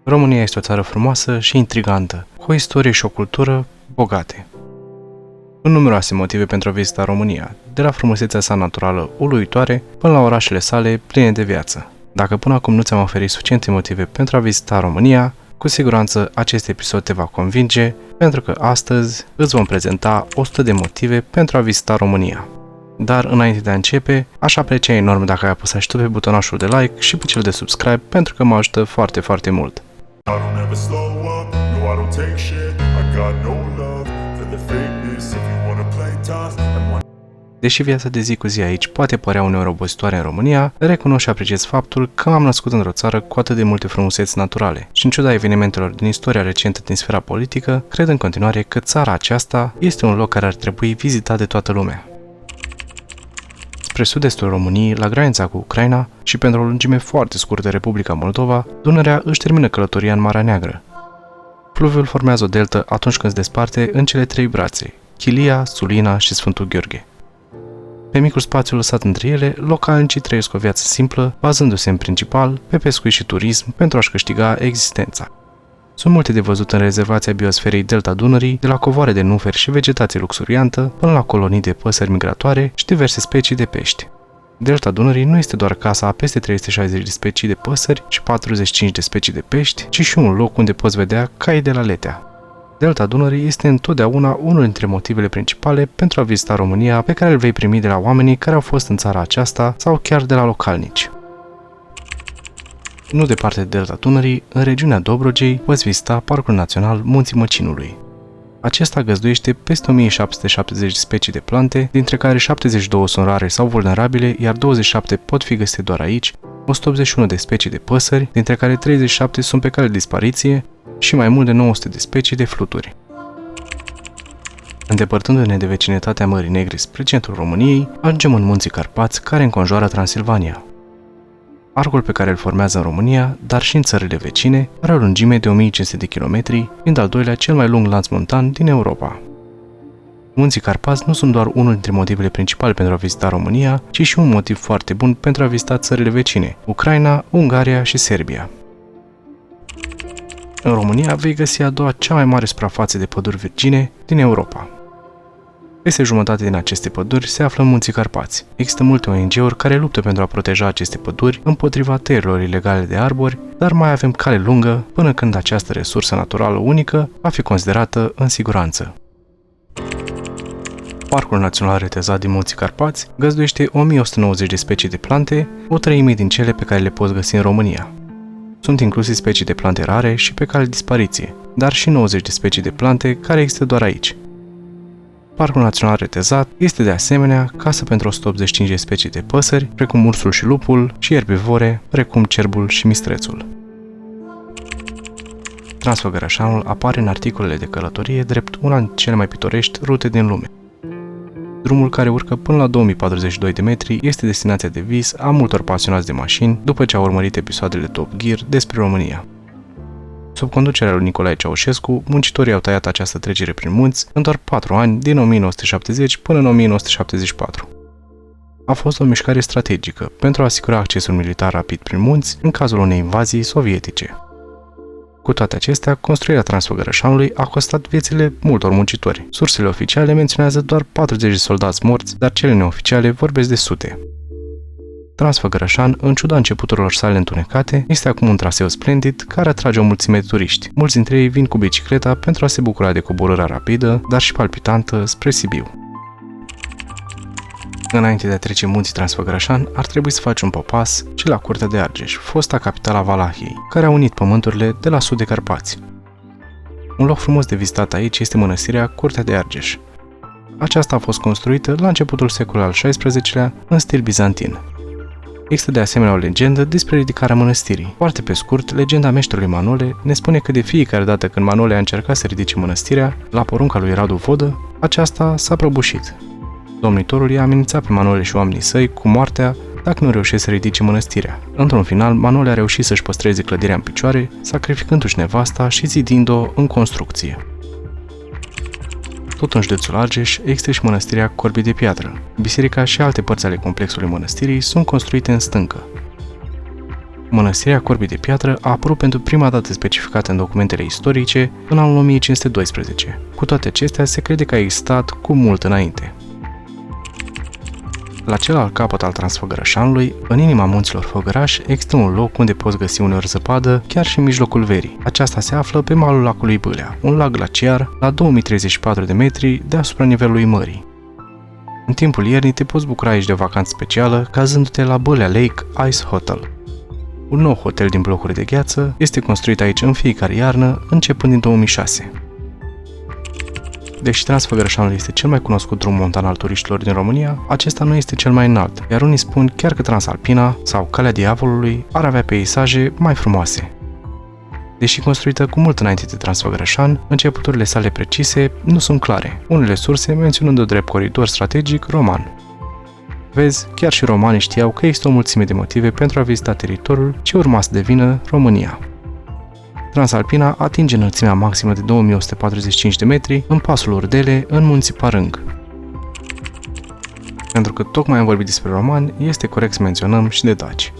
România este o țară frumoasă și intrigantă, cu o istorie și o cultură bogate. Sunt numeroase motive pentru a vizita România, de la frumusețea sa naturală uluitoare până la orașele sale pline de viață. Dacă până acum nu ți-am oferit suficiente motive pentru a vizita România, cu siguranță acest episod te va convinge, pentru că astăzi îți vom prezenta 100 de motive pentru a vizita România. Dar înainte de a începe, aș aprecia enorm dacă ai apăsat și tu pe butonașul de like și pe cel de subscribe, pentru că mă ajută foarte, foarte mult. Deși viața de zi cu zi aici poate părea uneori obositoare în România, recunosc și apreciez faptul că m-am născut într-o țară cu atât de multe frumuseți naturale și în ciuda evenimentelor din istoria recentă din sfera politică, cred în continuare că țara aceasta este un loc care ar trebui vizitat de toată lumea. Spre sud-estul României, la granița cu Ucraina și pentru o lungime foarte scurtă Republica Moldova, Dunărea își termină călătoria în Marea Neagră. Fluviul formează o deltă atunci când se desparte în cele trei brațe, Chilia, Sulina și Sfântul Gheorghe. Pe micul spațiu lăsat între ele, localnicii trăiesc o viață simplă, bazându-se în principal pe pescuit și turism pentru a-și câștiga existența. Sunt multe de văzut în rezervația biosferei Delta Dunării, de la covoare de nuferi și vegetație luxuriantă, până la colonii de păsări migratoare și diverse specii de pești. Delta Dunării nu este doar casa a peste 360 de specii de păsări și 45 de specii de pești, ci și un loc unde poți vedea cai de la Letea. Delta Dunării este întotdeauna unul dintre motivele principale pentru a vizita România pe care îl vei primi de la oamenii care au fost în țara aceasta sau chiar de la localnici. Nu departe de Delta Dunării, în regiunea Dobrogei, poți vizita Parcul Național Munții Măcinului. Acesta găzduiește peste 1770 de specii de plante, dintre care 72 sunt rare sau vulnerabile, iar 27 pot fi găsite doar aici, 181 de specii de păsări, dintre care 37 sunt pe cale de dispariție și mai mult de 900 de specii de fluturi. Îndepărtându-ne de vecinătatea Mării Negre spre centrul României, ajungem în Munții Carpați, care înconjoară Transilvania. Arcul pe care îl formează în România, dar și în țările vecine, are o lungime de 1500 de kilometri, fiind al doilea cel mai lung lanț montan din Europa. Munții Carpați nu sunt doar unul dintre motivele principale pentru a vizita România, ci și un motiv foarte bun pentru a vizita țările vecine, Ucraina, Ungaria și Serbia. În România vei găsi a doua cea mai mare suprafață de păduri virgine din Europa. Peste jumătate din aceste păduri se află în Munții Carpați. Există multe ONG-uri care luptă pentru a proteja aceste păduri împotriva tăierilor ilegale de arbori, dar mai avem cale lungă până când această resursă naturală unică va fi considerată în siguranță. Parcul Național Retezat din Munții Carpați găzduiește 1190 de specii de plante, o treime din cele pe care le poți găsi în România. Sunt incluse specii de plante rare și pe cale de dispariție, dar și 90 de specii de plante care există doar aici. Parcul Național Retezat este de asemenea casă pentru 185 de specii de păsări, precum ursul și lupul, și erbivore, precum cerbul și mistrețul. Transfăgărășanul apare în articolele de călătorie drept una dintre cele mai pitorești rute din lume. Drumul care urcă până la 2042 de metri este destinația de vis a multor pasionați de mașini după ce au urmărit episoadele Top Gear despre România. Sub conducerea lui Nicolae Ceaușescu, muncitorii au tăiat această trecere prin munți în doar 4 ani, din 1970 până în 1974. A fost o mișcare strategică pentru a asigura accesul militar rapid prin munți în cazul unei invazii sovietice. Cu toate acestea, construirea Transfăgărășanului a costat viețile multor muncitori. Sursele oficiale menționează doar 40 de soldați morți, dar cele neoficiale vorbesc de sute. Transfăgărășan, în ciuda începuturilor sale întunecate, este acum un traseu splendid care atrage o mulțime de turiști. Mulți dintre ei vin cu bicicleta pentru a se bucura de coborârea rapidă, dar și palpitantă spre Sibiu. Înainte de a trece munții Transfăgărășan, ar trebui să faci un popas și la Curtea de Argeș, fosta capitală a Valahiei, care a unit pământurile de la sud de Carpați. Un loc frumos de vizitat aici este mănăstirea Curtea de Argeș. Aceasta a fost construită la începutul secolului al XVI-lea în stil bizantin. Există de asemenea o legendă despre ridicarea mănăstirii. Foarte pe scurt, legenda meșterului Manole ne spune că de fiecare dată când Manole a încercat să ridice mănăstirea, la porunca lui Radu Vodă, aceasta s-a prăbușit. Domnitorul i-a amenințat pe Manole și oamenii săi cu moartea dacă nu reușește să ridice mănăstirea. Într-un final, Manole a reușit să-și păstreze clădirea în picioare, sacrificându-și nevasta și zidind-o în construcție. Tot în județul Argeș există și mănăstirea Corbii de Piatră. Biserica și alte părți ale complexului mănăstirii sunt construite în stâncă. Mănăstirea Corbii de Piatră a apărut pentru prima dată specificată în documentele istorice în anul 1512. Cu toate acestea, se crede că a existat cu mult înainte. La celălalt capăt al Transfăgărășanului, în inima munților Făgăraș, există un loc unde poți găsi uneori zăpadă, chiar și în mijlocul verii. Aceasta se află pe malul lacului Bâlea, un lac glaciar la 2034 de metri deasupra nivelului mării. În timpul iernii te poți bucura aici de o vacanță specială, cazându-te la Bâlea Lake Ice Hotel. Un nou hotel din blocuri de gheață este construit aici în fiecare iarnă, începând din 2006. Deși Transfăgărășanul este cel mai cunoscut drum montan al turiștilor din România, acesta nu este cel mai înalt, iar unii spun chiar că Transalpina sau Calea Diavolului ar avea peisaje mai frumoase. Deși construită cu mult înainte de Transfăgărășan, începuturile sale precise nu sunt clare, unele surse menționând-o drept coridor strategic roman. Vezi, chiar și romanii știau că există o mulțime de motive pentru a vizita teritoriul ce urma să devină România. Transalpina atinge înălțimea maximă de 2145 de metri în pasul Urdele, în munții Parâng. Pentru că tocmai am vorbit despre romani, este corect să menționăm și de daci.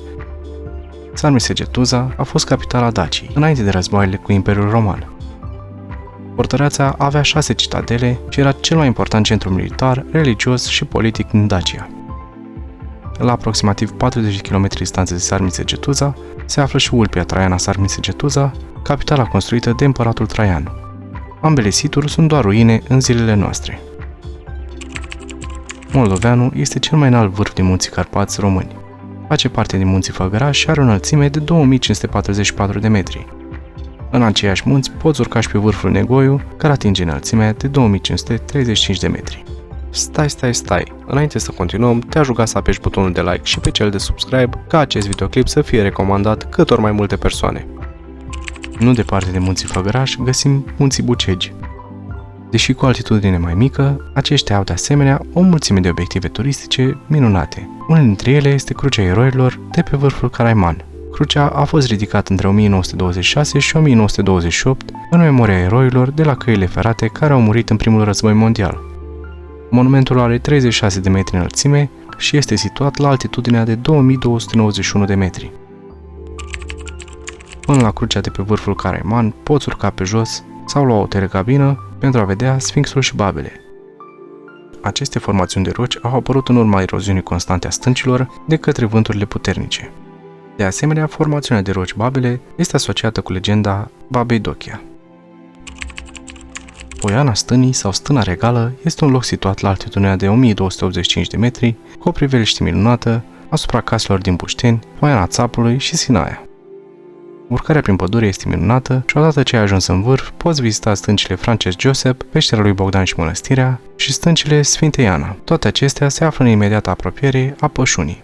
Sarmisegetuza a fost capitala Daciei, înainte de războaiele cu Imperiul Roman. Fortăreața avea 6 citadele și era cel mai important centru militar, religios și politic din Dacia. La aproximativ 40 km distanță de Sarmisegetuza se află și Ulpia Traiana Sarmisegetuza, capitala construită de împăratul Traian. Ambele situri sunt doar ruine în zilele noastre. Moldoveanu este cel mai înalt vârf din munții Carpați români. Face parte din munții Făgăraș și are o înălțime de 2544 de metri. În aceiași munți poți urca și pe vârful Negoiu, care atinge înălțimea de 2535 de metri. Stai! Înainte să continuăm, te-aș ruga să apeși butonul de like și pe cel de subscribe ca acest videoclip să fie recomandat cât ori mai multe persoane. Nu departe de munții Făgăraș găsim munții Bucegi. Deși cu altitudine mai mică, aceștia au de asemenea o mulțime de obiective turistice minunate. Unul dintre ele este Crucea Eroilor de pe vârful Caraiman. Crucea a fost ridicată între 1926 și 1928 în memoria eroilor de la căile ferate care au murit în primul război mondial. Monumentul are 36 de metri înălțime și este situat la altitudinea de 2291 de metri. Până la crucea de pe vârful Caraiman poți urca pe jos sau lua o telecabină pentru a vedea Sfinxul și Babele. Aceste formațiuni de roci au apărut în urma eroziunii constante a stâncilor de către vânturile puternice. De asemenea, formațiunea de roci Babele este asociată cu legenda Babei Dochia. Poiana Stânii sau Stâna Regală este un loc situat la altitudinea de 1285 de metri, cu o priveliște minunată asupra caselor din Bușteni, Poiana Țapului și Sinaia. Urcarea prin pădure este minunată și odată ce ai ajuns în vârf, poți vizita stâncile Francesc Josep, peștera lui Bogdan și Mănăstirea și stâncile Sfinte Iana. Toate acestea se află în imediată apropiere a Pășunii.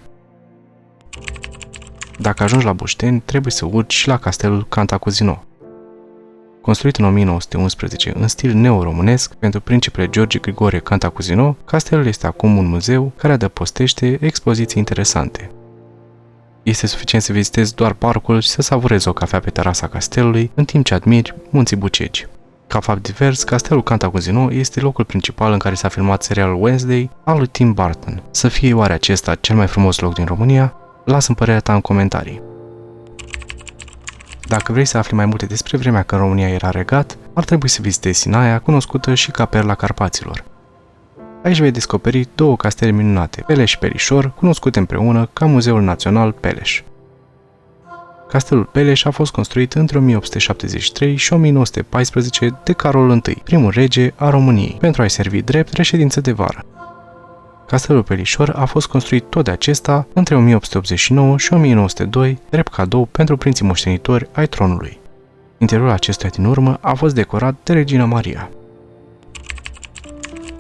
Dacă ajungi la Bușteni, trebuie să urci și la castelul Cantacuzino. Construit în 1911 în stil neo-românesc pentru principele George Grigore Cantacuzino, castelul este acum un muzeu care adăpostește expoziții interesante. Este suficient să vizitezi doar parcul și să savurezi o cafea pe terasa castelului, în timp ce admiri munții Bucegi. Ca fapt divers, castelul Cantacuzino este locul principal în care s-a filmat serialul Wednesday al lui Tim Burton. Să fie oare acesta cel mai frumos loc din România? Lasă-mi părerea ta în comentarii. Dacă vrei să afli mai multe despre vremea când România era regat, ar trebui să vizitezi Sinaia, cunoscută și ca Perla Carpaților. Aici vei descoperi două castele minunate, Peleș și Perișor, cunoscute împreună ca Muzeul Național Peleș. Castelul Peleș a fost construit între 1873 și 1914 de Carol I, primul rege a României, pentru a-i servi drept reședință de vară. Castelul Perișor a fost construit tot de acesta între 1889 și 1902, drept cadou pentru prinții moștenitori ai tronului. Interiorul acestuia din urmă a fost decorat de Regina Maria.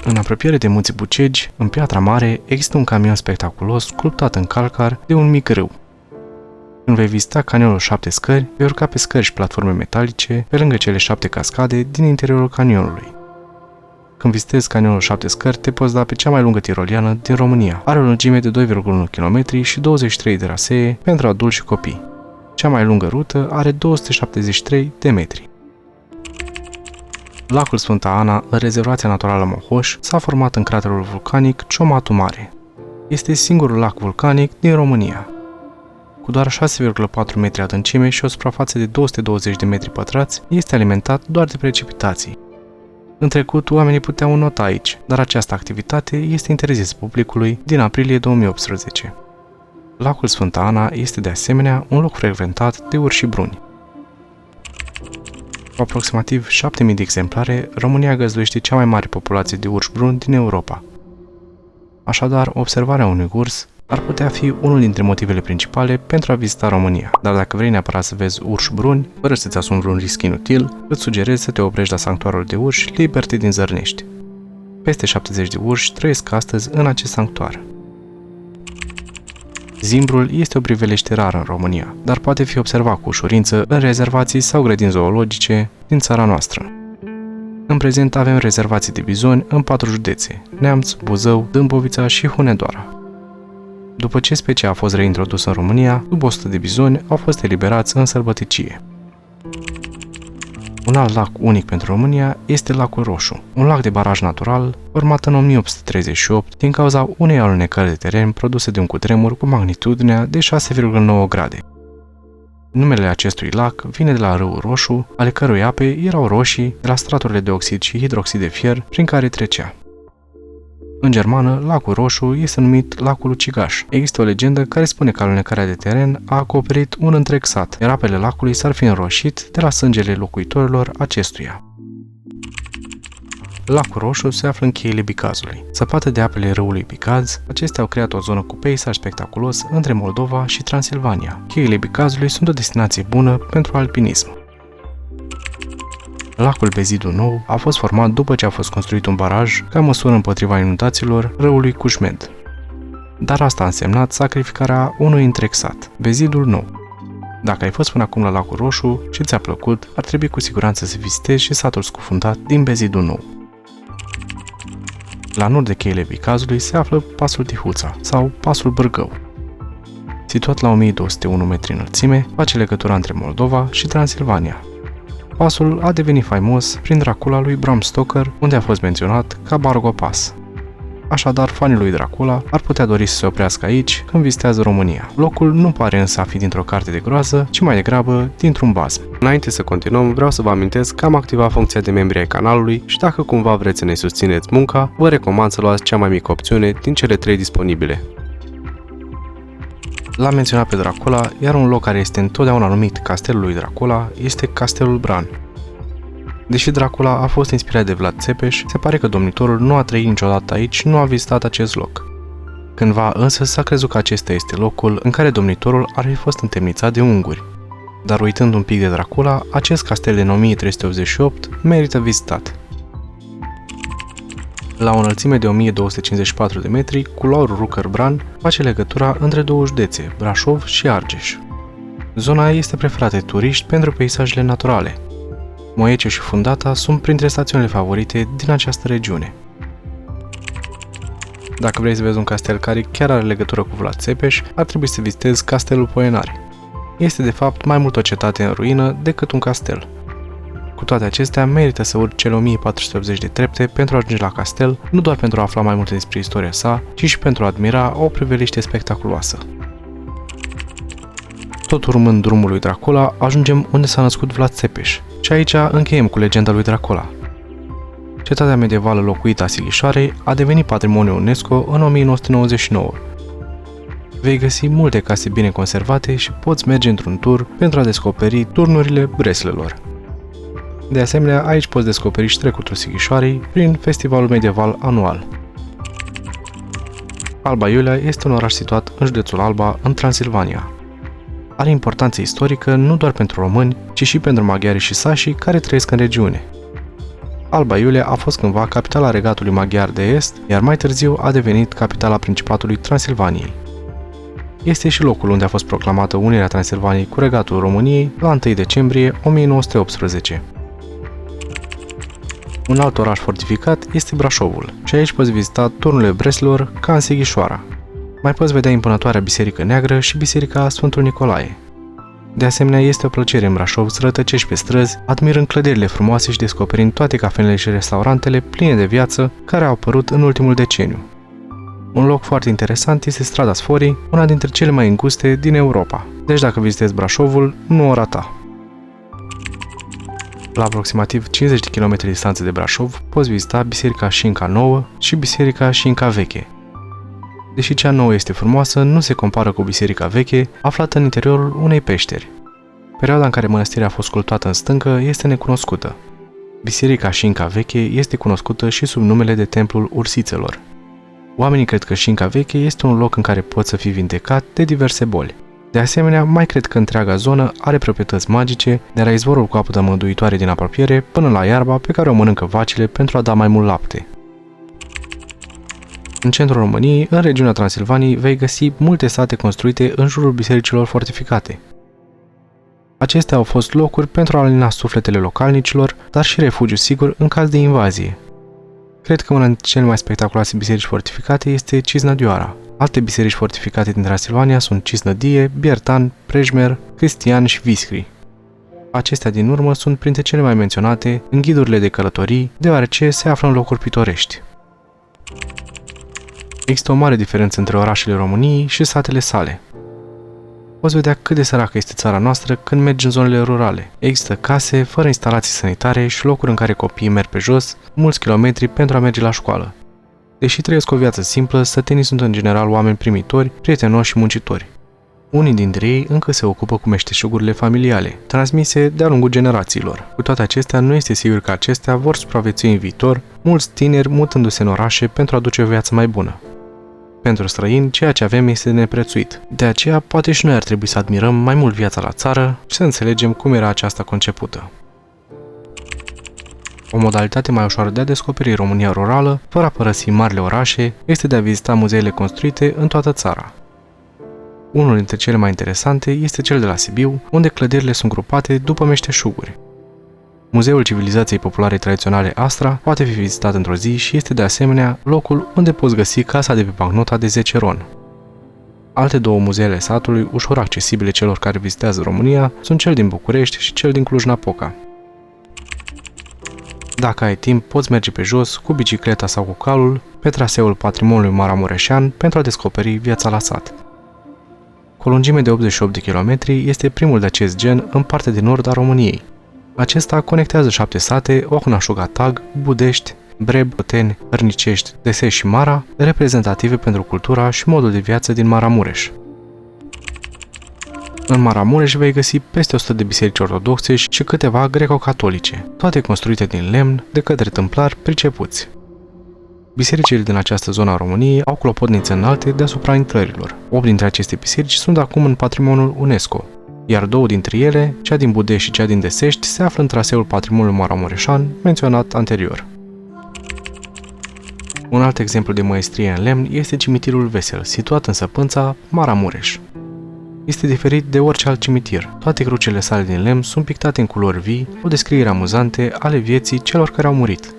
În apropiere de munții Bucegi, în Piatra Mare, există un camion spectaculos sculptat în calcar de un mic râu. Când vei vizita canionul 7 scări, vei urca pe scări și platforme metalice, pe lângă cele 7 cascade din interiorul canionului. Când vizitezi canionul 7 scări, te poți da pe cea mai lungă tiroliană din România. Are o lungime de 2,1 km și 23 de rasee pentru adulți și copii. Cea mai lungă rută are 273 de metri. Lacul Sfânta Ana, în rezervația naturală Mohoș, s-a format în craterul vulcanic Ciomatu Mare. Este singurul lac vulcanic din România. cu doar 6,4 metri adâncime și o suprafață de 220 de metri pătrați, este alimentat doar de precipitații. În trecut, oamenii puteau nota aici, dar această activitate este interzisă publicului din aprilie 2018. Lacul Sfânta Ana este de asemenea un loc frecventat de urși bruni. Cu aproximativ 7.000 de exemplare, România găzduiește cea mai mare populație de urși bruni din Europa. Așadar, observarea unui urs ar putea fi unul dintre motivele principale pentru a vizita România, dar dacă vrei neapărat să vezi urși bruni, fără să-ți asumi vreun risc inutil, îți sugerez să te oprești la sanctuarul de urși Liberty din Zărnești. Peste 70 de urși trăiesc astăzi în acest sanctuar. Zimbrul este o priveliște rară în România, dar poate fi observat cu ușurință în rezervații sau grădini zoologice din țara noastră. În prezent avem rezervații de bizoni în 4 județe: Neamț, Buzău, Dâmbovița și Hunedoara. După ce specia a fost reintrodusă în România, sub 100 de bizoni au fost eliberați în sălbăticie. Un alt lac unic pentru România este Lacul Roșu, un lac de baraj natural format în 1838 din cauza unei alunecări de teren produse de un cutremur cu magnitudinea de 6,9 grade. Numele acestui lac vine de la râul Roșu, ale cărui ape erau roșii de la straturile de oxid și hidroxid de fier prin care trecea. În germană, Lacul Roșu este numit Lacul Ucigaș. Există o legendă care spune că alunecarea de teren a acoperit un întreg sat, iar apele lacului s-ar fi înroșit de la sângele locuitorilor acestuia. Lacul Roșu se află în cheile Bicazului. Săpate de apele râului Bicaz, acestea au creat o zonă cu peisaj spectaculos între Moldova și Transilvania. Cheile Bicazului sunt o destinație bună pentru alpinism. Lacul Bezidul Nou a fost format după ce a fost construit un baraj ca măsură împotriva inundațiilor râului Cușmed. Dar asta a însemnat sacrificarea unui întreg sat, Bezidul Nou. Dacă ai fost până acum la Lacul Roșu și ți-a plăcut, ar trebui cu siguranță să vizitezi și satul scufundat din Bezidul Nou. La nord de cheile Bicazului se află Pasul Tihuța sau Pasul Bârgău. Situat la 1201 metri înălțime, face legătura între Moldova și Transilvania. Pasul a devenit faimos prin Dracula lui Bram Stoker, unde a fost menționat ca Bargo Pass. Așadar, fanii lui Dracula ar putea dori să se oprească aici când vizitează România. Locul nu pare însă a fi dintr-o carte de groază, ci mai degrabă dintr-un basm. Înainte să continuăm, vreau să vă amintesc că am activat funcția de membri ai canalului și dacă cumva vreți să ne susțineți munca, vă recomand să luați cea mai mică opțiune din cele 3 disponibile. L-am menționat pe Dracula, iar un loc care este întotdeauna numit Castelul lui Dracula este Castelul Bran. Deși Dracula a fost inspirat de Vlad Țepeș, se pare că domnitorul nu a trăit niciodată aici, nu a vizitat acest loc. Cândva însă s-a crezut că acesta este locul în care domnitorul ar fi fost întemnițat de unguri. Dar uitând un pic de Dracula, acest castel din 1388 merită vizitat. La o înălțime de 1254 de metri, culoarul Rucăr-Bran face legătura între două județe, Brașov și Argeș. Zona este preferată de turiști pentru peisajele naturale. Moiece și Fundata sunt printre stațiunile favorite din această regiune. Dacă vrei să vezi un castel care chiar are legătură cu Vlad Țepeș, ar trebui să vizitezi Castelul Poenare. Este de fapt mai mult o cetate în ruină decât un castel. Cu toate acestea, merită să urci cele 1480 de trepte pentru a ajunge la castel, nu doar pentru a afla mai multe despre istoria sa, ci și pentru a admira o priveliște spectaculoasă. Tot urmând drumul lui Dracula, ajungem unde s-a născut Vlad Țepeș și aici încheiem cu legenda lui Dracula. Cetatea medievală locuită a Sighișoarei a devenit patrimoniu UNESCO în 1999. Vei găsi multe case bine conservate și poți merge într-un tur pentru a descoperi turnurile breslelor. De asemenea, aici poți descoperi și trecutul Sighișoarei prin festivalul medieval anual. Alba Iulia este un oraș situat în județul Alba, în Transilvania. Are importanță istorică nu doar pentru români, ci și pentru maghiari și sașii care trăiesc în regiune. Alba Iulia a fost cândva capitala regatului maghiar de est, iar mai târziu a devenit capitala Principatului Transilvaniei. Este și locul unde a fost proclamată unirea Transilvaniei cu regatul României la 1 decembrie 1918. Un alt oraș fortificat este Brașovul și aici poți vizita turnurile breslelor ca în Sighișoara. Mai poți vedea impunătoarea Biserică Neagră și Biserica Sfântul Nicolae. De asemenea, este o plăcere în Brașov să rătăcești pe străzi, admirând clădirile frumoase și descoperind toate cafenele și restaurantele pline de viață care au apărut în ultimul deceniu. Un loc foarte interesant este strada Sforii, una dintre cele mai înguste din Europa. Deci dacă vizitezi Brașovul, nu o rata. La aproximativ 50 de km distanță de Brașov, poți vizita Biserica Șinca Nouă și Biserica Șinca Veche. Deși cea nouă este frumoasă, nu se compară cu Biserica Veche, aflată în interiorul unei peșteri. Perioada în care mănăstirea a fost sculptată în stâncă este necunoscută. Biserica Șinca Veche este cunoscută și sub numele de Templul Ursițelor. Oamenii cred că Șinca Veche este un loc în care poți să fii vindecat de diverse boli. De asemenea, mai cred că întreaga zonă are proprietăți magice, de la izvorul cu apă tămăduitoare din apropiere până la iarba pe care o mănâncă vacile pentru a da mai mult lapte. În centrul României, în regiunea Transilvaniei, vei găsi multe sate construite în jurul bisericilor fortificate. Acestea au fost locuri pentru a alina sufletele localnicilor, dar și refugiu sigur în caz de invazie. Cred că una dintre cele mai spectaculoase biserici fortificate este Cisnădioara. Alte biserici fortificate din Transilvania sunt Cisnădie, Biertan, Prejmer, Cristian și Viscri. Acestea din urmă sunt printre cele mai menționate în ghidurile de călătorii, deoarece se află în locuri pitorești. Există o mare diferență între orașele României și satele sale. Poți vedea cât de săracă este țara noastră când mergi în zonele rurale. Există case fără instalații sanitare și locuri în care copiii merg pe jos mulți kilometri pentru a merge la școală. Deși trăiesc o viață simplă, sătenii sunt în general oameni primitori, prietenoși și muncitori. Unii dintre ei încă se ocupă cu meșteșugurile familiale, transmise de-a lungul generațiilor. Cu toate acestea, nu este sigur că acestea vor supraviețui în viitor, mulți tineri mutându-se în orașe pentru a duce o viață mai bună. Pentru străini, ceea ce avem este neprețuit. De aceea, poate și noi ar trebui să admirăm mai mult viața la țară și să înțelegem cum era aceasta concepută. O modalitate mai ușoară de a descoperi România rurală, fără a părăsi marile orașe, este de a vizita muzeele construite în toată țara. Unul dintre cele mai interesante este cel de la Sibiu, unde clădirile sunt grupate după meșteșuguri. Muzeul Civilizației Populare Tradiționale Astra poate fi vizitat într-o zi și este de asemenea locul unde poți găsi casa de pe bancnota de 10 ron. Alte două muzeele satului, ușor accesibile celor care vizitează România, sunt cel din București și cel din Cluj-Napoca. Dacă ai timp, poți merge pe jos, cu bicicleta sau cu calul, pe traseul patrimoniului maramureșean pentru a descoperi viața la sat. Cu o lungime de 88 de kilometri, este primul de acest gen în partea de nord a României. Acesta conectează 7 sate, Ocnașuga-Tag, Budești, Breb, Oteni, Hărnicești, Desești și Mara, reprezentative pentru cultura și modul de viață din Maramureș. În Maramureș vei găsi peste 100 de biserici ortodoxe și câteva greco-catolice, toate construite din lemn de către tâmplari pricepuți. Bisericile din această zonă a României au clopotnițe înalte deasupra intrărilor. 8 dintre aceste biserici sunt acum în patrimoniul UNESCO, iar 2 dintre ele, cea din Budești și cea din Desești, se află în traseul patrimoniului maramureșan menționat anterior. Un alt exemplu de măestrie în lemn este cimitirul Vesel, situat în Săpânța, Maramureș. Este diferit de orice alt cimitir. Toate crucile sale din lemn sunt pictate în culori vii, o descriere amuzante ale vieții celor care au murit.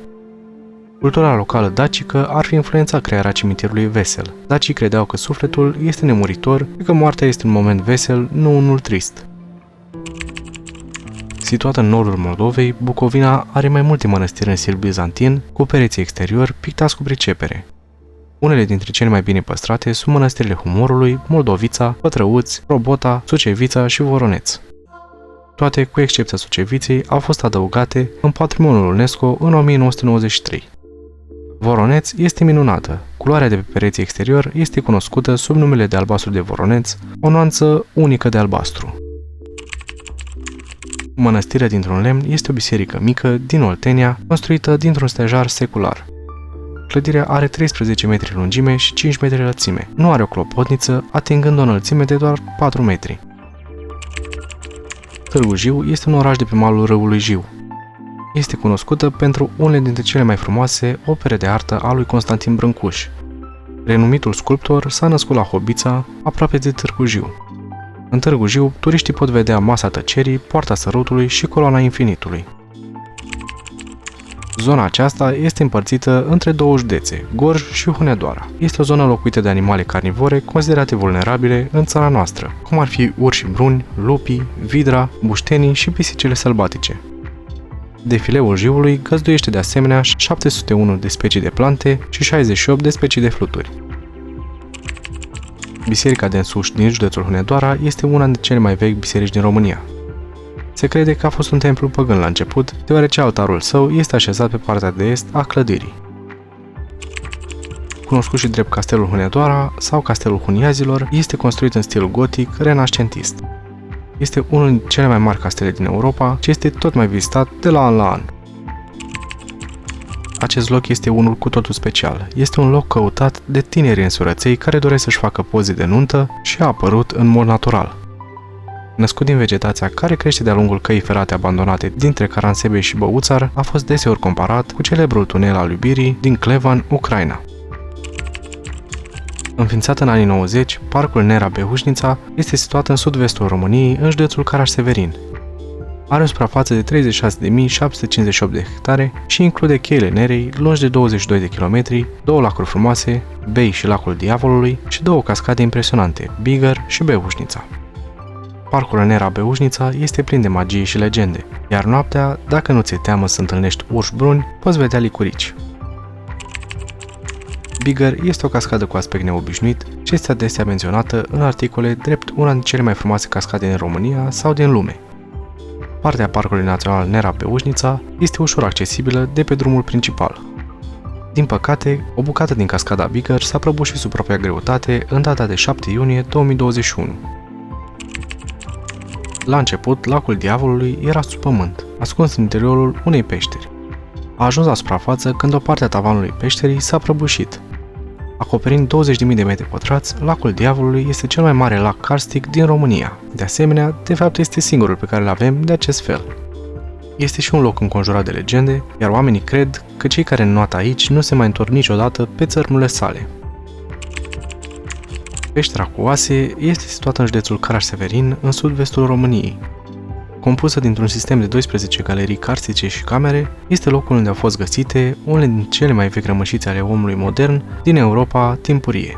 Cultura locală dacică ar fi influențat crearea cimitirului Vesel. Dacii credeau că sufletul este nemuritor și că moartea este un moment vesel, nu unul trist. Situată în nordul Moldovei, Bucovina are mai multe mănăstiri în stil bizantin, cu pereții exteriori pictați cu pricepere. Unele dintre cele mai bine păstrate sunt mănăstirile Humorului, Moldovița, Pătrăuți, Robota, Sucevița și Voroneț. Toate, cu excepția Suceviței, au fost adăugate în patrimoniul UNESCO în 1993. Voroneț este minunată. Culoarea de pe pereții exterior este cunoscută sub numele de albastru de Voroneț, o nuanță unică de albastru. Mănăstirea dintr-un lemn este o biserică mică din Oltenia, construită dintr-un stejar secular. Clădirea are 13 metri lungime și 5 metri lățime. Nu are o clopotniță, atingând o înălțime de doar 4 metri. Târgu Jiu este un oraș de pe malul râului Jiu. Este cunoscută pentru unele dintre cele mai frumoase opere de artă a lui Constantin Brâncuș. Renumitul sculptor s-a născut la Hobița, aproape de Târgu Jiu. În Târgu Jiu, turiștii pot vedea Masa Tăcerii, Poarta Sărutului și Coloana Infinitului. Zona aceasta este împărțită între două județe, Gorj și Hunedoara. Este o zonă locuită de animale carnivore considerate vulnerabile în țara noastră, cum ar fi urși bruni, lupii, vidra, buștenii și pisicile sălbatice. Defileul Jiului găzduiește de asemenea 701 de specii de plante și 68 de specii de fluturi. Biserica de Însuși din județul Hunedoara este una dintre cele mai vechi biserici din România. Se crede că a fost un templu păgân la început, deoarece altarul său este așezat pe partea de est a clădirii. Cunoscut și drept Castelul Hunedoara sau Castelul Huniazilor, este construit în stil gotic renascentist. Este unul dintre cele mai mari castele din Europa, ce este tot mai vizitat de la an la an. Acest loc este unul cu totul special. Este un loc căutat de tineri însurăței care doresc să-și facă poze de nuntă și a apărut în mod natural. Născut din vegetația care crește de-a lungul căii ferate abandonate dintre Caransebe și Băuțar, a fost deseori comparat cu celebrul tunel al iubirii din Clevan, Ucraina. Înființat în anii 90, parcul Nera Behușnița este situat în sud-vestul României, în județul Caraș-Severin. Are o suprafață de 36.758 de hectare și include cheile Nerei, lungi de 22 de kilometri, două lacuri frumoase, Bei și Lacul Diavolului și două cascade impresionante, Bigăr și Behușnița. Parcul Nera Behușnița este plin de magie și legende, iar noaptea, dacă nu ți-e teamă să întâlnești urși bruni, poți vedea licurici. Bigăr este o cascadă cu aspect neobișnuit și este adesea menționată în articole drept una dintre cele mai frumoase cascade din România sau din lume. Partea Parcului Național Nera Behușnița este ușor accesibilă de pe drumul principal. Din păcate, o bucată din cascada Bigăr s-a prăbușit sub propria greutate în data de 7 iunie 2021. La început, Lacul Diavolului era sub pământ, ascuns în interiorul unei peșteri. A ajuns la suprafață când o parte a tavanului peșterii s-a prăbușit. Acoperind 20.000 de metri pătrați, Lacul Diavolului este cel mai mare lac karstic din România. De asemenea, de fapt este singurul pe care îl avem de acest fel. Este și un loc înconjurat de legende, iar oamenii cred că cei care înnoată aici nu se mai întorc niciodată pe țărmurile sale. Peștera cu oase este situată în județul Caraș-Severin, în sud-vestul României. Compusă dintr-un sistem de 12 galerii karstice și camere, este locul unde au fost găsite unele din cele mai vechi rămășițe ale omului modern din Europa timpurie.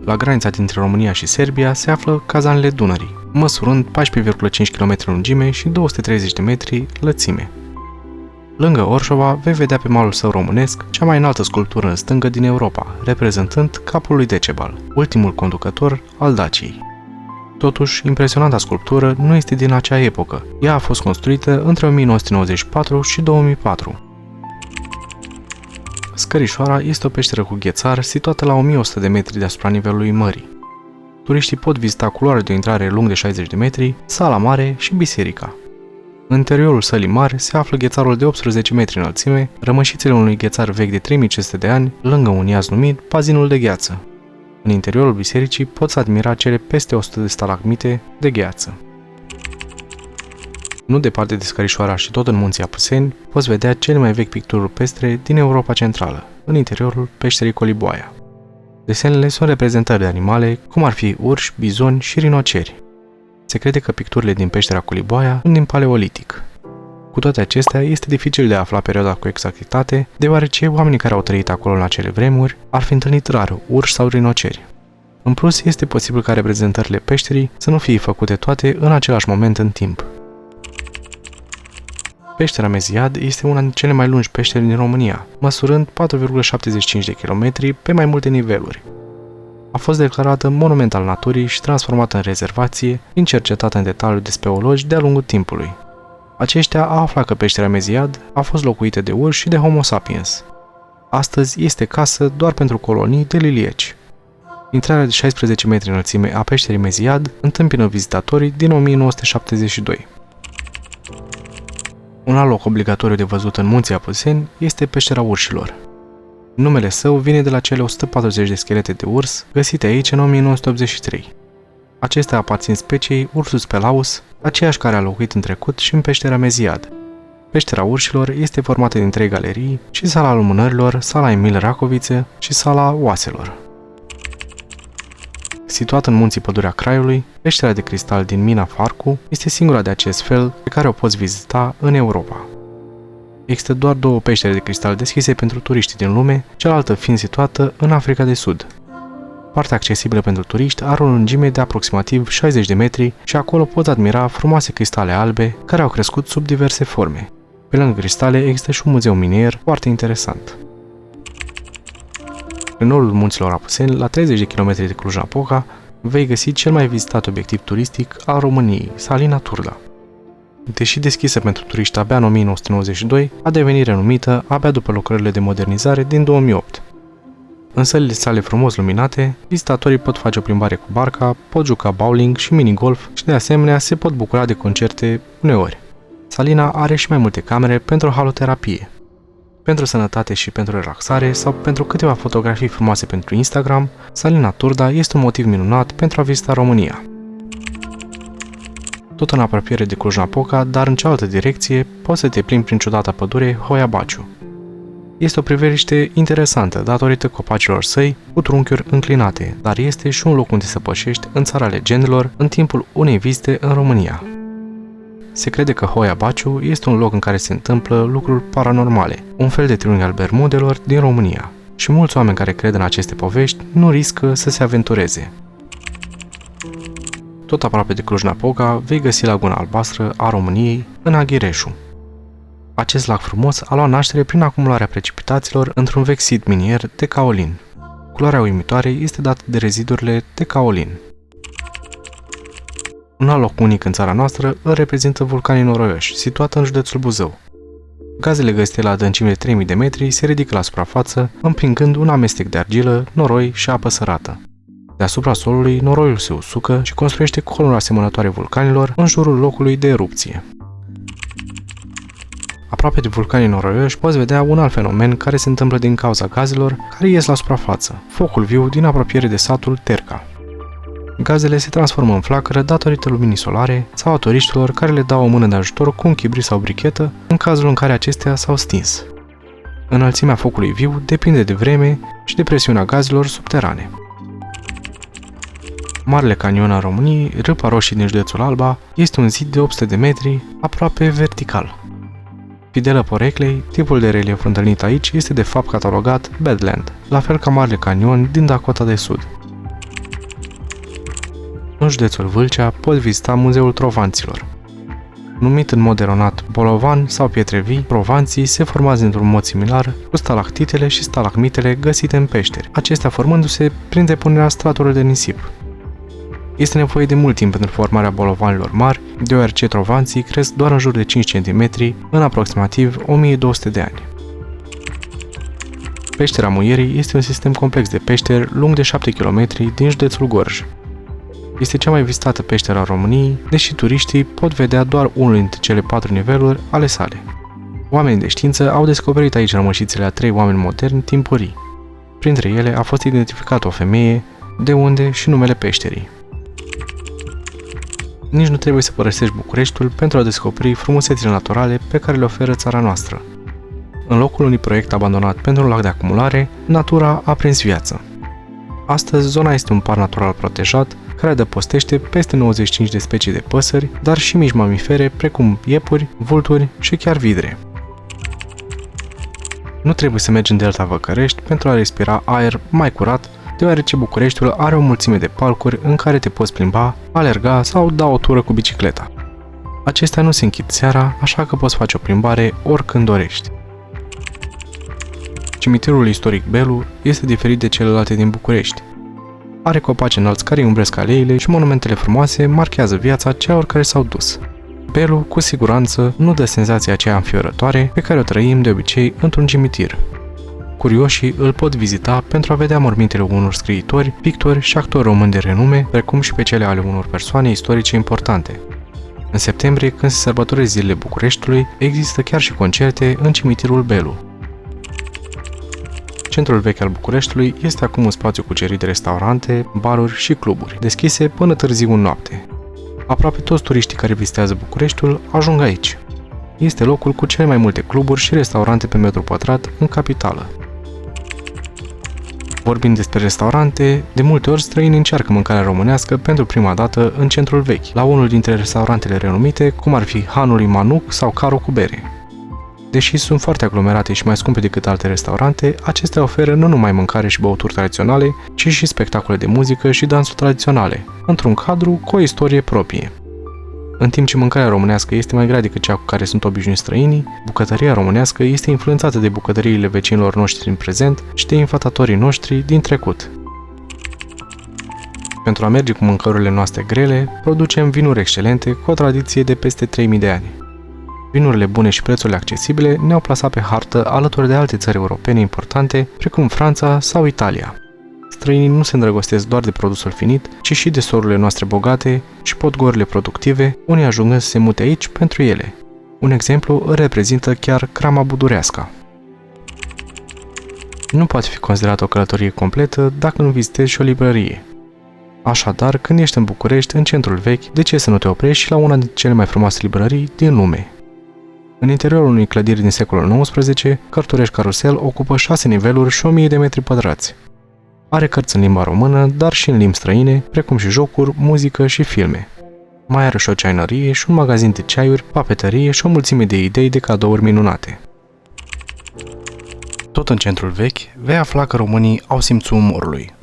La granița dintre România și Serbia se află Cazanele Dunării, măsurând 14,5 km lungime și 230 de metri lățime. Lângă Orșova vei vedea pe malul său românesc cea mai înaltă sculptură în stângă din Europa, reprezentând capul lui Decebal, ultimul conducător al Daciei. Totuși, impresionanta sculptură nu este din acea epocă. Ea a fost construită între 1994 și 2004. Scărișoara este o peșteră cu ghețar situată la 1100 de metri deasupra nivelului mării. Turiștii pot vizita culoare de intrare lung de 60 de metri, sala mare și biserica. În interiorul sălii mari se află ghețarul de 18 metri înălțime, rămășițele unui ghețar vechi de 3500 de ani, lângă un iaz numit Pazinul de Gheață. În interiorul bisericii poți admira cele peste 100 de stalagmite de gheață. Nu departe de Scărișoara și tot în munții Apuseni, poți vedea cele mai vechi picturi rupestre din Europa Centrală, în interiorul peșterii Coliboaia. Desenele sunt reprezentări de animale, cum ar fi urși, bizoni și rinoceri. Se crede că picturile din peștera Coliboaia sunt din Paleolitic. Cu toate acestea, este dificil de a afla perioada cu exactitate, deoarece oamenii care au trăit acolo în acele vremuri ar fi întâlnit rar urși sau rinoceri. În plus, este posibil ca reprezentările peșterii să nu fie făcute toate în același moment în timp. Peștera Meziad este una dintre cele mai lungi peșteri din România, măsurând 4,75 de kilometri pe mai multe niveluri. A fost declarată monument al naturii și transformată în rezervație, fiind cercetată în detaliu de speologi de-a lungul timpului. Aceștia au aflat că peștera Meziad a fost locuită de urși și de Homo sapiens. Astăzi este casă doar pentru colonii de lilieci. Intrarea de 16 metri înălțime a peșterii Meziad întâmpină vizitatorii din 1972. Un alt loc obligatoriu de văzut în munții Apuseni este peștera urșilor. Numele său vine de la cele 140 de schelete de urs găsite aici în 1983. Acestea aparțin speciei Ursus pelaus, aceeași care a locuit în trecut și în peștera Meziad. Peștera urșilor este formată din 3 galerii și sala lumânărilor, sala Emil Racoviță și sala oaselor. Situată în munții Pădurea Craiului, peștera de cristal din mina Farcu este singura de acest fel pe care o poți vizita în Europa. Există doar 2 peșteri de cristal deschise pentru turiștii din lume, cealaltă fiind situată în Africa de Sud. Partea accesibilă pentru turiști are o lungime de aproximativ 60 de metri și acolo poți admira frumoase cristale albe care au crescut sub diverse forme. Pe lângă cristale există și un muzeu minier foarte interesant. În nordul munților Apuseni, la 30 de km de Cluj-Napoca, vei găsi cel mai vizitat obiectiv turistic al României, Salina Turda. Deși deschisă pentru turiști abia în 1992, a devenit renumită abia după lucrările de modernizare din 2008. În sălile sale frumos luminate, vizitatorii pot face o plimbare cu barca, pot juca bowling și minigolf și de asemenea se pot bucura de concerte uneori. Salina are și mai multe camere pentru haloterapie. Pentru sănătate și pentru relaxare sau pentru câteva fotografii frumoase pentru Instagram, Salina Turda este un motiv minunat pentru a vizita România. Tot în apropiere de Cluj-Napoca, dar în cealaltă direcție, poți să te plimbi prin ciudata pădure Hoia Baciu. Este o priveliște interesantă datorită copacilor săi cu trunchiuri înclinate, dar este și un loc unde să pășești în țara legendelor în timpul unei vizite în România. Se crede că Hoia Baciu este un loc în care se întâmplă lucruri paranormale, un fel de triunghi al Bermudelor din România, și mulți oameni care cred în aceste povești nu riscă să se aventureze. Tot aproape de Cluj-Napoca vei găsi Laguna Albastră a României în Aghireșu. Acest lac frumos a luat naștere prin acumularea precipitațiilor într-un vechi sit minier de kaolin. Culoarea uimitoare este dată de rezidurile de kaolin. Un alt loc unic în țara noastră îl reprezintă vulcanii Noroioși, situat în județul Buzău. Gazele găsite la adâncime de 3000 de metri se ridică la suprafață, împingând un amestec de argilă, noroi și apă sărată. Deasupra solului, noroiul se usucă și construiește coluri asemănătoare vulcanilor în jurul locului de erupție. Aproape de vulcanii noroioși poți vedea un alt fenomen care se întâmplă din cauza gazelor care ies la suprafață, focul viu din apropiere de satul Terca. Gazele se transformă în flacără datorită luminii solare sau a turiștilor care le dau o mână de ajutor cu un chibrit sau brichetă în cazul în care acestea s-au stins. Înălțimea focului viu depinde de vreme și de presiunea gazelor subterane. Marele Canion al României, Râpa Roșie din județul Alba, este un zid de 800 de metri, aproape vertical. Fidelă poreclei, tipul de relief întâlnit aici este de fapt catalogat Badland, la fel ca Marele Canion din Dakota de Sud. În județul Vâlcea poți vizita Muzeul Trovanților. Numit în mod eronat Bolovan sau Pietre Vii, Trovanții se formează într-un mod similar cu stalactitele și stalagmitele găsite în peșteri, acestea formându-se prin depunerea straturilor de nisip. Este nevoie de mult timp pentru formarea bolovanilor mari, deoarece trovanții cresc doar în jur de 5 cm în aproximativ 1200 de ani. Peștera Muierii este un sistem complex de peșteri lung de 7 km din județul Gorj. Este cea mai vizitată peșteră a României, deși turiștii pot vedea doar unul dintre cele 4 niveluri ale sale. Oamenii de știință au descoperit aici rămășițele a 3 oameni moderni timpurii. Printre ele a fost identificată o femeie, de unde și numele peșterii. Nici nu trebuie să părăsești Bucureștiul pentru a descoperi frumusețile naturale pe care le oferă țara noastră. În locul unui proiect abandonat pentru un lac de acumulare, natura a prins viață. Astăzi, zona este un parc natural protejat, care adăpostește peste 95 de specii de păsări, dar și mici mamifere precum iepuri, vulturi și chiar vidre. Nu trebuie să mergi în delta Văcărești pentru a respira aer mai curat, deoarece Bucureștiul are o mulțime de parcuri în care te poți plimba, alerga sau da o tură cu bicicleta. Acestea nu se închid seara, așa că poți face o plimbare oricând dorești. Cimitirul istoric Belu este diferit de celelalte din București. Are copaci înalți care umbresc aleile și monumentele frumoase marchează viața celor care s-au dus. Belu, cu siguranță, nu dă senzația aceea înfiorătoare pe care o trăim de obicei într-un cimitir. Curioșii îl pot vizita pentru a vedea mormintele unor scriitori, pictori și actori români de renume, precum și pe cele ale unor persoane istorice importante. În septembrie, când se sărbătoresc zilele Bucureștiului, există chiar și concerte în cimitirul Belu. Centrul vechi al Bucureștiului este acum un spațiu cucerit de restaurante, baruri și cluburi, deschise până târziu în noapte. Aproape toți turiștii care vizitează Bucureștiul ajung aici. Este locul cu cele mai multe cluburi și restaurante pe metru pătrat în capitală. Vorbind despre restaurante, de multe ori străinii încearcă mâncarea românească pentru prima dată în centrul vechi, la unul dintre restaurantele renumite, cum ar fi Hanul lui Manuc sau Caro cu bere. Deși sunt foarte aglomerate și mai scumpe decât alte restaurante, acestea oferă nu numai mâncare și băuturi tradiționale, ci și spectacole de muzică și dansuri tradiționale, într-un cadru cu o istorie proprie. În timp ce mâncarea românească este mai grea decât cea cu care sunt obișnuiți străinii, bucătăria românească este influențată de bucătăriile vecinilor noștri din prezent și de inflatatorii noștri din trecut. Pentru a merge cu mâncărurile noastre grele, producem vinuri excelente cu o tradiție de peste 3000 de ani. Vinurile bune și prețurile accesibile ne-au plasat pe hartă alături de alte țări europene importante, precum Franța sau Italia. Străinii nu se îndrăgostesc doar de produsul finit, ci și de solurile noastre bogate și podgorile productive, unii ajungând să se mute aici pentru ele. Un exemplu îl reprezintă chiar Crama Budureasca. Nu poate fi considerată o călătorie completă dacă nu vizitezi și o librărie. Așadar, când ești în București, în centrul vechi, de ce să nu te oprești și la una dintre cele mai frumoase librării din lume? În interiorul unei clădiri din secolul XIX, Cărturești Carusel ocupă 6 niveluri și 1000 de metri pătrați. Are cărți în limba română, dar și în limbi străine, precum și jocuri, muzică și filme. Mai are și o ceainărie și un magazin de ceaiuri, papetărie și o mulțime de idei de cadouri minunate. Tot în centrul vechi, vei afla că românii au simțul umorului.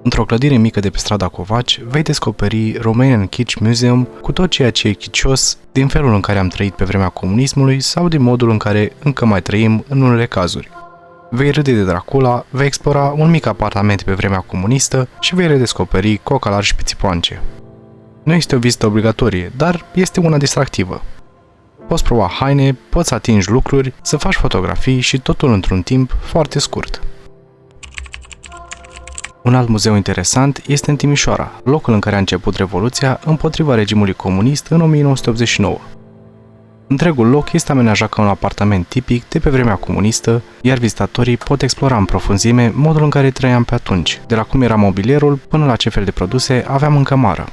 Într-o clădire mică de pe strada Covaci, vei descoperi Romanian Kitsch Museum cu tot ceea ce e chicios din felul în care am trăit pe vremea comunismului sau din modul în care încă mai trăim în unele cazuri. Vei râde de Dracula, vei explora un mic apartament pe vremea comunistă și vei redescoperi cocalar și pițipoance. Nu este o vizită obligatorie, dar este una distractivă. Poți proba haine, poți atingi lucruri, să faci fotografii și totul într-un timp foarte scurt. Un alt muzeu interesant este în Timișoara, locul în care a început Revoluția împotriva regimului comunist în 1989. Întregul loc este amenajat ca un apartament tipic de pe vremea comunistă, iar vizitatorii pot explora în profunzime modul în care trăiam pe atunci, de la cum era mobilierul până la ce fel de produse aveam în cămară.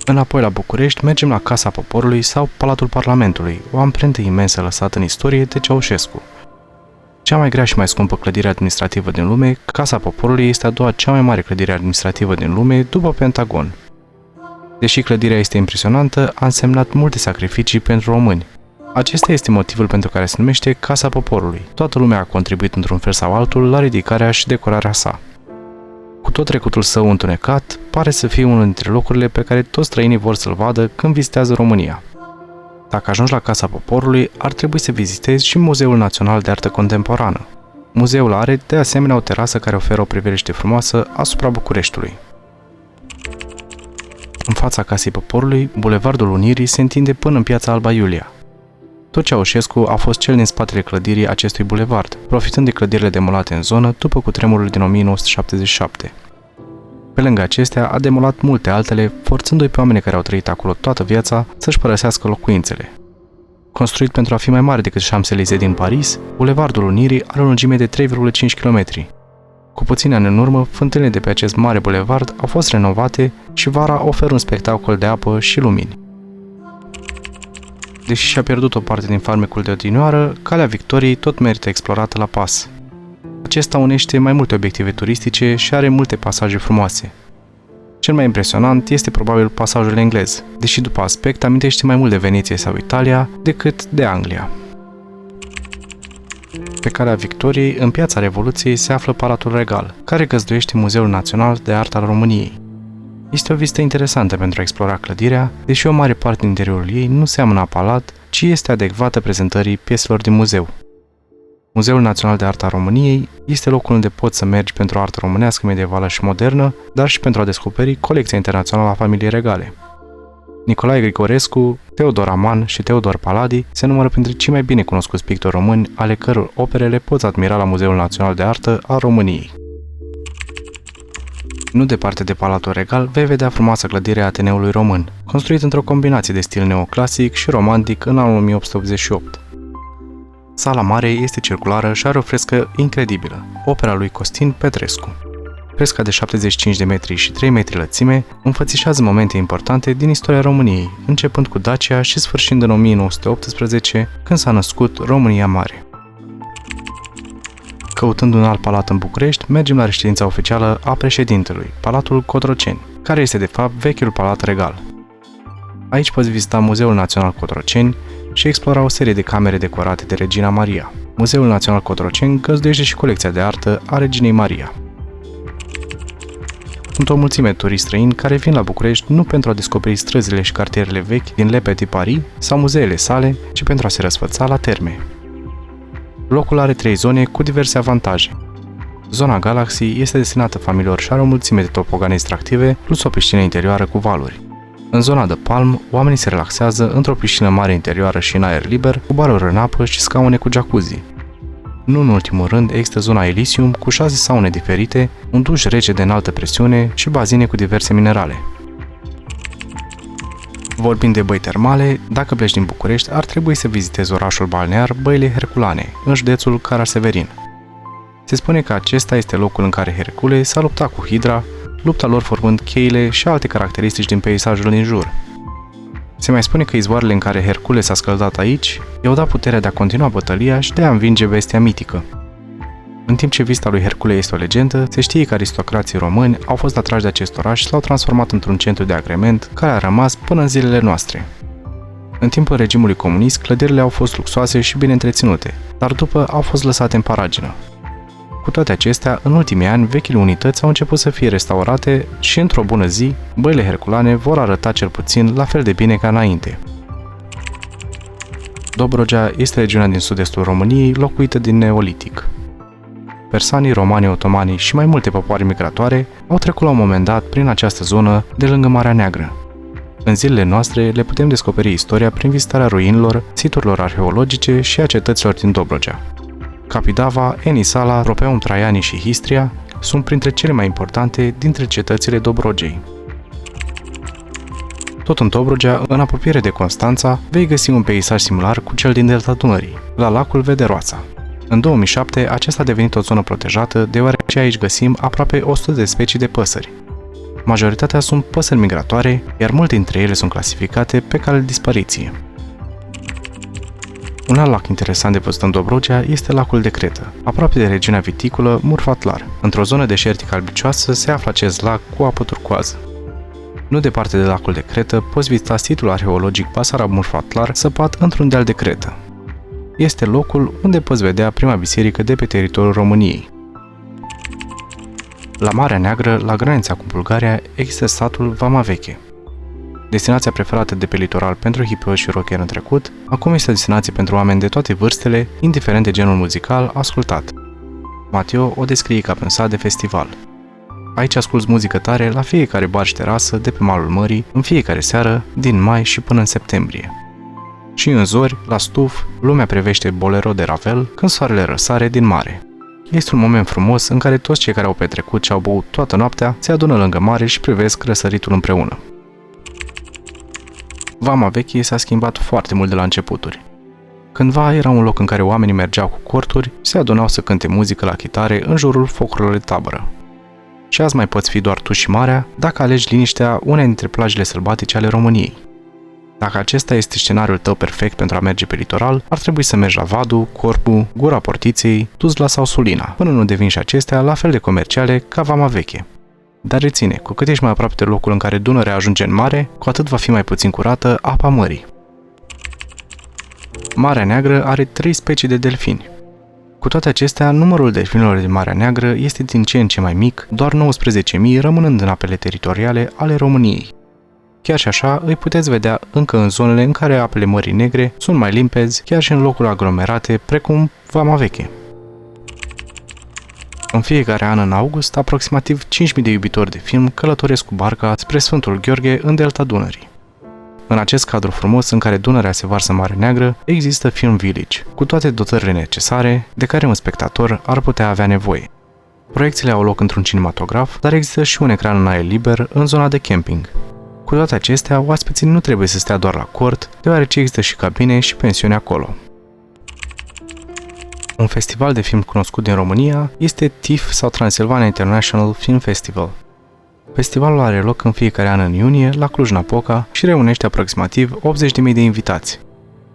Înapoi la București mergem la Casa Poporului sau Palatul Parlamentului, o amprentă imensă lăsată în istorie de Ceaușescu. Cea mai grea și mai scumpă clădire administrativă din lume, Casa Poporului este a doua cea mai mare clădire administrativă din lume după Pentagon. Deși clădirea este impresionantă, a însemnat multe sacrificii pentru români. Acesta este motivul pentru care se numește Casa Poporului. Toată lumea a contribuit într-un fel sau altul la ridicarea și decorarea sa. Cu tot trecutul său întunecat, pare să fie unul dintre locurile pe care toți străinii vor să-l vadă când vizitează România. Dacă ajungi la Casa Poporului, ar trebui să vizitezi și Muzeul Național de Artă Contemporană. Muzeul are, de asemenea, o terasă care oferă o priveliște frumoasă asupra Bucureștiului. În fața Casei Poporului, Bulevardul Unirii se întinde până în Piața Alba Iulia. Tot Ceaușescu a fost cel din spatele clădirii acestui bulevard, profitând de clădirile demolate în zonă după cutremurul din 1977. Pe lângă acestea, a demolat multe altele, forțându-i pe oamenii care au trăit acolo toată viața să-și părăsească locuințele. Construit pentru a fi mai mare decât Champs-Élysées din Paris, Bulevardul Unirii are o lungime de 3,5 km. Cu puțini ani în urmă, fântânile de pe acest mare bulevard au fost renovate și vara oferă un spectacol de apă și lumini. Deși și-a pierdut o parte din farmecul de odinioară, Calea Victoriei tot merită explorată la pas. Acesta unește mai multe obiective turistice și are multe pasaje frumoase. Cel mai impresionant este probabil pasajul englez, deși după aspect amintește mai mult de Veneție sau Italia decât de Anglia. Pe Calea Victoriei, în Piața Revoluției, se află Palatul Regal, care găzduiește Muzeul Național de Artă al României. Este o vizită interesantă pentru a explora clădirea, deși o mare parte din interiorul ei nu seamănă a palat, ci este adecvată prezentării pieselor din muzeu. Muzeul Național de Artă a României este locul unde poți să mergi pentru artă românească medievală și modernă, dar și pentru a descoperi colecția internațională a familiei regale. Nicolae Grigorescu, Teodor Aman și Teodor Paladi se numără printre cei mai bine cunoscuți pictori români, ale căror opere le poți admira la Muzeul Național de Artă al României. Nu departe de Palatul Regal vei vedea frumoasa clădire a Ateneului Român, construit într-o combinație de stil neoclasic și romantic în anul 1888. Sala mare este circulară și are o frescă incredibilă, opera lui Costin Petrescu. Fresca de 75 de metri și 3 metri lățime înfățișează momente importante din istoria României, începând cu Dacia și sfârșind în 1918, când s-a născut România Mare. Căutând un alt palat în București, mergem la reședința oficială a președintelui, Palatul Cotroceni, care este de fapt vechiul Palat Regal. Aici poți vizita Muzeul Național Cotroceni și explora o serie de camere decorate de Regina Maria. Muzeul Național Cotroceni găzduiește și colecția de artă a Reginei Maria. Sunt o mulțime de turiști străini care vin la București nu pentru a descoperi străzile și cartierele vechi din Le Petit Paris sau muzeele sale, ci pentru a se răsfăța la terme. Locul are 3 zone cu diverse avantaje. Zona Galaxy este destinată familiilor și are o mulțime de tobogane distractive, plus o piscină interioară cu valuri. În zona de Palm, oamenii se relaxează într-o piscină mare interioară și în aer liber, cu baruri în apă și scaune cu jacuzzi. Nu în ultimul rând, există zona Elysium cu 6 saune diferite, un duș rece de înaltă presiune și bazine cu diverse minerale. Vorbind de băi termale, dacă pleci din București, ar trebui să vizitezi orașul balnear Băile Herculane, în județul Caraseverin. Se spune că acesta este locul în care Hercule s-a luptat cu Hidra, lupta lor formând cheile și alte caracteristici din peisajul din jur. Se mai spune că izvoarele în care Hercule s-a scăldat aici i-au dat puterea de a continua bătălia și de a învinge bestia mitică. În timp ce vizita lui Hercule este o legendă, se știe că aristocrații români au fost atrași de acest oraș și l-au transformat într-un centru de agrement care a rămas până în zilele noastre. În timpul regimului comunist, clădirile au fost luxoase și bine întreținute, dar după au fost lăsate în paragină. Cu toate acestea, în ultimii ani, vechile unități au început să fie restaurate și, într-o bună zi, Băile Herculane vor arăta cel puțin la fel de bine ca înainte. Dobrogea este regiunea din sud-estul României, locuită din Neolitic. Persanii, romanii, otomanii și mai multe popoare migratoare au trecut la un moment dat prin această zonă de lângă Marea Neagră. În zilele noastre le putem descoperi istoria prin vizitarea ruinelor, siturilor arheologice și a cetăților din Dobrogea. Capidava, Enisala, Ropeum Traiani și Histria sunt printre cele mai importante dintre cetățile Dobrogei. Tot în Dobrogea, în apropiere de Constanța, vei găsi un peisaj similar cu cel din delta Dunării, la lacul Vederoața. În 2007, acesta a devenit o zonă protejată, deoarece aici găsim aproape 100 de specii de păsări. Majoritatea sunt păsări migratoare, iar multe dintre ele sunt clasificate pe cale de dispariție. Un alt lac interesant de văzut în Dobrogea este lacul de Cretă, aproape de regiunea viticolă Murfatlar. Într-o zonă deșertică albicioasă se află acest lac cu apă turcoază. Nu departe de lacul de Cretă, poți vizita situl arheologic Basarab Murfatlar, săpat într-un deal de Cretă. Este locul unde poți vedea prima biserică de pe teritoriul României. La Marea Neagră, la granița cu Bulgaria, există satul Vama Veche. Destinația preferată de pe litoral pentru hippioși și rockeri în trecut, acum este o destinație pentru oameni de toate vârstele, indiferent de genul muzical ascultat. Mateo o descrie ca pe un sat de festival. Aici asculți muzică tare la fiecare bar și terasă de pe malul mării, în fiecare seară, din mai și până în septembrie. Și în zori, la Stuf, lumea privește Bolero de Ravel când soarele răsare din mare. Este un moment frumos în care toți cei care au petrecut și au băut toată noaptea se adună lângă mare și privesc răsăritul împreună. Vama Veche s-a schimbat foarte mult de la începuturi. Cândva era un loc în care oamenii mergeau cu corturi, se adunau să cânte muzică la chitare în jurul focurilor de tabără. Și azi mai poți fi doar tu și marea dacă alegi liniștea unei dintre plajele sălbatice ale României. Dacă acesta este scenariul tău perfect pentru a merge pe litoral, ar trebui să mergi la Vadu, Corbu, Gura Portiței, Tuzla sau Sulina, până nu devin și acestea la fel de comerciale ca Vama Veche. Dar reține, cu cât ești mai aproape de locul în care Dunărea ajunge în mare, cu atât va fi mai puțin curată apa mării. Marea Neagră are 3 specii de delfini. Cu toate acestea, numărul delfinilor din Marea Neagră este din ce în ce mai mic, doar 19.000 rămânând în apele teritoriale ale României. Chiar și așa, îi puteți vedea încă în zonele în care apele Mării Negre sunt mai limpezi, chiar și în locuri aglomerate, precum Vama Veche. În fiecare an, în august, aproximativ 5.000 de iubitori de film călătoresc cu barca spre Sfântul Gheorghe în delta Dunării. În acest cadru frumos în care Dunărea se varsă în Marea Neagră, există Film Village, cu toate dotările necesare de care un spectator ar putea avea nevoie. Proiecțiile au loc într-un cinematograf, dar există și un ecran în aer liber în zona de camping. Cu toate acestea, oaspeții nu trebuie să stea doar la cort, deoarece există și cabine și pensiuni acolo. Un festival de film cunoscut din România este TIFF sau Transilvania International Film Festival. Festivalul are loc în fiecare an în iunie la Cluj-Napoca și reunește aproximativ 80.000 de invitați.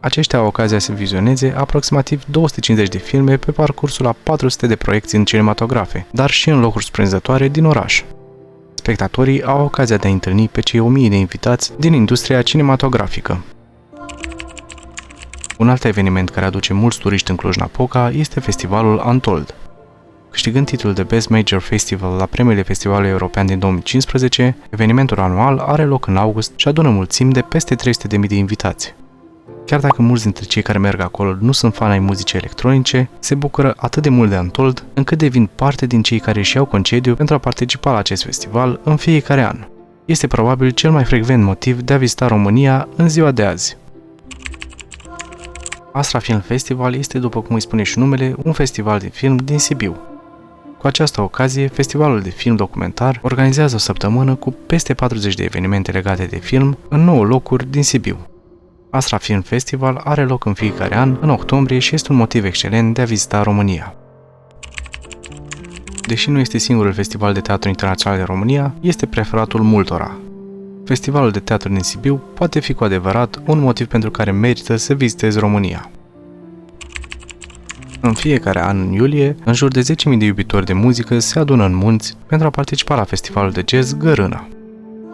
Aceștia au ocazia să vizioneze aproximativ 250 de filme pe parcursul la 400 de proiecții în cinematografe, dar și în locuri surprinzătoare din oraș. Spectatorii au ocazia de a întâlni pe cei 1000 de invitați din industria cinematografică. Un alt eveniment care aduce mulți turiști în Cluj-Napoca este festivalul Untold. câștigând titlul de Best Major Festival la premiile Festivalului European din 2015, evenimentul anual are loc în august și adună mulțimi de peste 300.000 de invitați. Chiar dacă mulți dintre cei care merg acolo nu sunt fani ai muzicii electronice, se bucură atât de mult de Untold, încât devin parte din cei care își iau concediu pentru a participa la acest festival în fiecare an. Este probabil cel mai frecvent motiv de a vizita România în ziua de azi. Astra Film Festival este, după cum îi spune și numele, un festival de film din Sibiu. Cu această ocazie, festivalul de film documentar organizează o săptămână cu peste 40 de evenimente legate de film în 9 locuri din Sibiu. Astra Film Festival are loc în fiecare an, în octombrie, și este un motiv excelent de a vizita România. Deși nu este singurul festival de teatru internațional din România, este preferatul multora. Festivalul de teatru din Sibiu poate fi cu adevărat un motiv pentru care merită să vizitezi România. În fiecare an, în iulie, în jur de 10.000 de iubitori de muzică se adună în munți pentru a participa la festivalul de jazz Gărâna.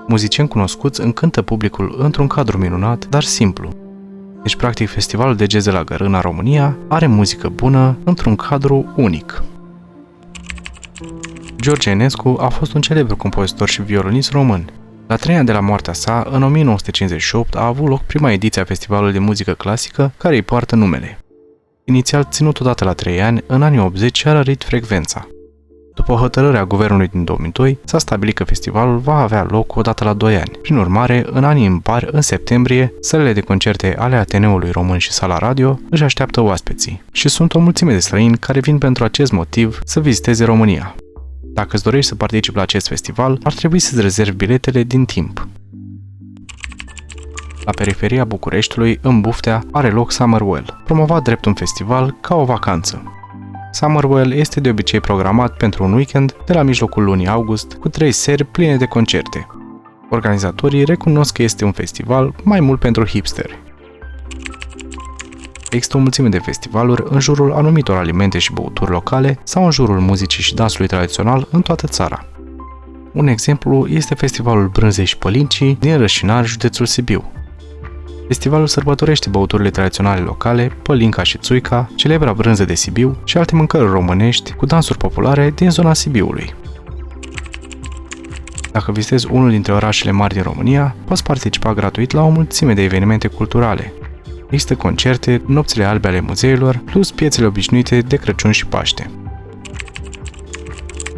Muzicieni cunoscuți încântă publicul într-un cadru minunat, dar simplu. Deci, practic, festivalul de jazz de la Gărâna, România, are muzică bună într-un cadru unic. George Enescu a fost un celebru compozitor și violonist român. La 3 ani de la moartea sa, în 1958, a avut loc prima ediție a Festivalului de Muzică Clasică, care îi poartă numele. Inițial ținut odată la 3 ani, în anii 80 a rărit frecvența. După hotărârea guvernului din 2002, s-a stabilit că festivalul va avea loc odată la 2 ani. Prin urmare, în anii impari, în septembrie, sălile de concerte ale Ateneului Român și Sala Radio își așteaptă oaspeții. Și sunt o mulțime de străini care vin pentru acest motiv să viziteze România. Dacă îți dorești să participi la acest festival, ar trebui să-ți rezervi biletele din timp. La periferia Bucureștiului, în Buftea, are loc Summerwell, promovat drept un festival ca o vacanță. Summerwell este de obicei programat pentru un weekend de la mijlocul lunii august, cu 3 seri pline de concerte. Organizatorii recunosc că este un festival mai mult pentru hipsteri. Există o mulțime de festivaluri în jurul anumitor alimente și băuturi locale sau în jurul muzicii și dansului tradițional în toată țara. Un exemplu este Festivalul Brânzei și Pălincii din Rășinari, județul Sibiu. Festivalul sărbătorește băuturile tradiționale locale, pălinca și țuica, celebra brânză de Sibiu și alte mâncăruri românești cu dansuri populare din zona Sibiului. Dacă vizitezi unul dintre orașele mari din România, poți participa gratuit la o mulțime de evenimente culturale. Există concerte, nopțile albe ale muzeilor, plus piețele obișnuite de Crăciun și Paște.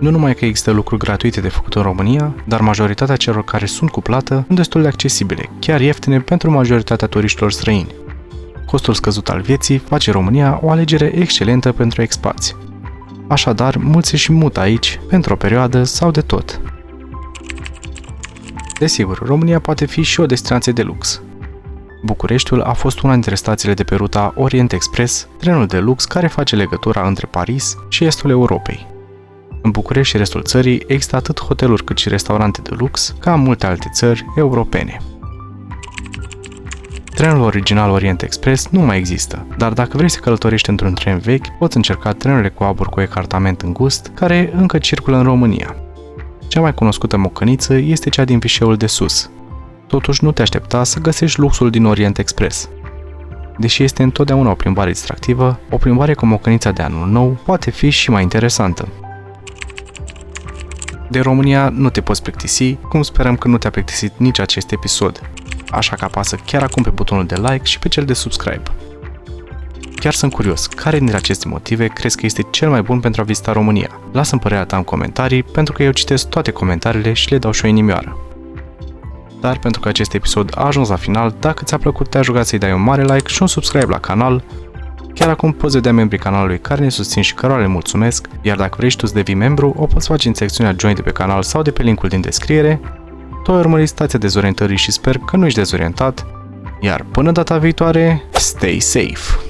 Nu numai că există lucruri gratuite de făcut în România, dar majoritatea celor care sunt cu plată sunt destul de accesibile, chiar ieftine pentru majoritatea turiștilor străini. Costul scăzut al vieții face România o alegere excelentă pentru expați. Așadar, mulți se și mută aici, pentru o perioadă sau de tot. Desigur, România poate fi și o destinație de lux. Bucureștiul a fost una dintre stațiile de pe ruta Orient Express, trenul de lux care face legătura între Paris și estul Europei. În București și restul țării există atât hoteluri cât și restaurante de lux, ca în multe alte țări europene. Trenul original Orient Express nu mai există, dar dacă vrei să călătorești într-un tren vechi, poți încerca trenurile cu abur cu ecartament îngust, care încă circulă în România. Cea mai cunoscută mocăniță este cea din Vișeul de Sus. Totuși nu te aștepta să găsești luxul din Orient Express. Deși este întotdeauna o plimbare distractivă, o plimbare cu mocănița de anul nou poate fi și mai interesantă. De România nu te poți plictisi, cum sperăm că nu te-a plictisit nici acest episod. Așa că apasă chiar acum pe butonul de like și pe cel de subscribe. Chiar sunt curios, care dintre aceste motive crezi că este cel mai bun pentru a vizita România? Lasă-mi părerea ta în comentarii, pentru că eu citesc toate comentariile și le dau și o inimioară. Dar pentru că acest episod a ajuns la final, dacă ți-a plăcut, te-aș ruga să-i dai un mare like și un subscribe la canal. Chiar acum poți vedea membrii canalului care ne susțin și cărora le mulțumesc, iar dacă vrei și tu să devii membru, o poți face în secțiunea Join de pe canal sau de pe linkul din descriere. Tu ai urmărit stația dezorientării și sper că nu ești dezorientat, iar până data viitoare, stay safe!